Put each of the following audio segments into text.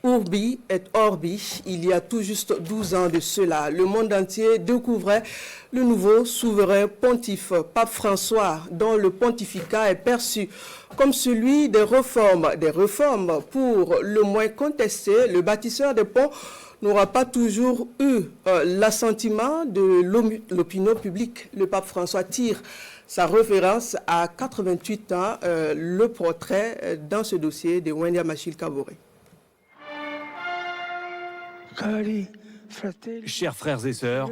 Urbi et Orbi, il y a tout juste 12 ans de cela, le monde entier découvrait le nouveau souverain pontife, Pape François, dont le pontificat est perçu comme celui des réformes. Des réformes pour le moins contestées, le bâtisseur des ponts n'aura pas toujours eu l'assentiment de l'opinion publique. Le pape François tire sa référence à 88 ans, le portrait dans ce dossier de Wendy Machil Kaboré. Chers frères et sœurs,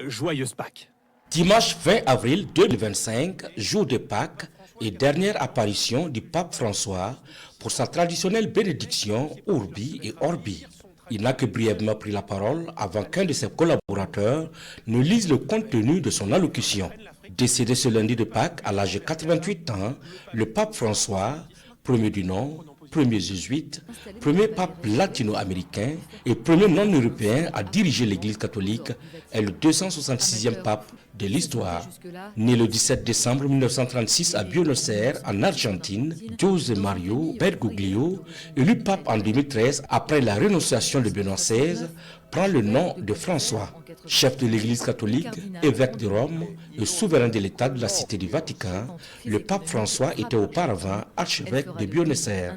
joyeuse Pâques. Dimanche 20 avril 2025, jour de Pâques et dernière apparition du pape François pour sa traditionnelle bénédiction Urbi et Orbi. Il n'a que brièvement pris la parole avant qu'un de ses collaborateurs ne lise le contenu de son allocution. Décédé ce lundi de Pâques à l'âge de 88 ans, le pape François, premier du nom, premier jésuite, premier pape latino-américain et premier non-européen à diriger l'Église catholique, est le 266e pape de l'histoire. Né le 17 décembre 1936 à Buenos Aires, en Argentine, José Mario Bergoglio, élu pape en 2013 après la renonciation de Benoît XVI, prend le nom de François. Chef de l'Église catholique, évêque de Rome et souverain de l'État de la Cité du Vatican, le pape François était auparavant archevêque de Buenos Aires,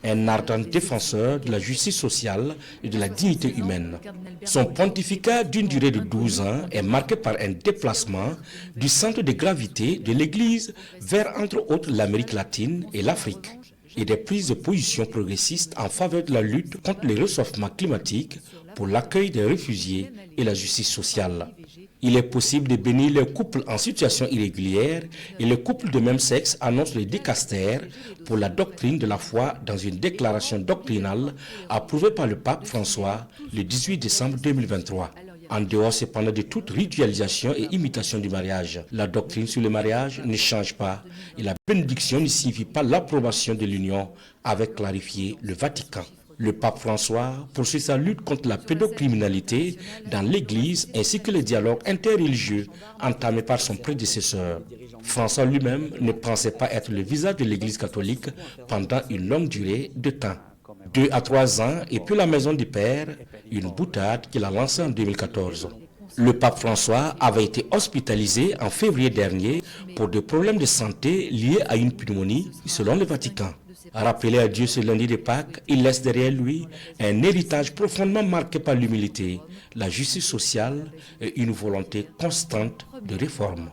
un ardent défenseur de la justice sociale et de la dignité humaine. Son pontificat d'une durée de 12 ans est marqué par un déplacement du centre de gravité de l'Église vers entre autres l'Amérique latine et l'Afrique, et des prises de position progressistes en faveur de la lutte contre le réchauffement climatique, pour l'accueil des réfugiés et la justice sociale. Il est possible de bénir les couples en situation irrégulière et les couples de même sexe annoncent le dicaster pour la doctrine de la foi dans une déclaration doctrinale approuvée par le pape François le 18 décembre 2023. En dehors cependant de toute ritualisation et imitation du mariage, la doctrine sur le mariage ne change pas et la bénédiction ne signifie pas l'approbation de l'union, avait clarifié le Vatican. Le pape François poursuit sa lutte contre la pédocriminalité dans l'Église ainsi que le dialogue interreligieux entamé par son prédécesseur. François lui-même ne pensait pas être le visage de l'Église catholique pendant une longue durée de temps. 2 à 3 ans et puis la maison du Père, une boutade qu'il a lancée en 2014. Le pape François avait été hospitalisé en février dernier pour des problèmes de santé liés à une pneumonie selon le Vatican. Rappelé à Dieu ce lundi de Pâques, il laisse derrière lui un héritage profondément marqué par l'humilité, la justice sociale et une volonté constante de réforme.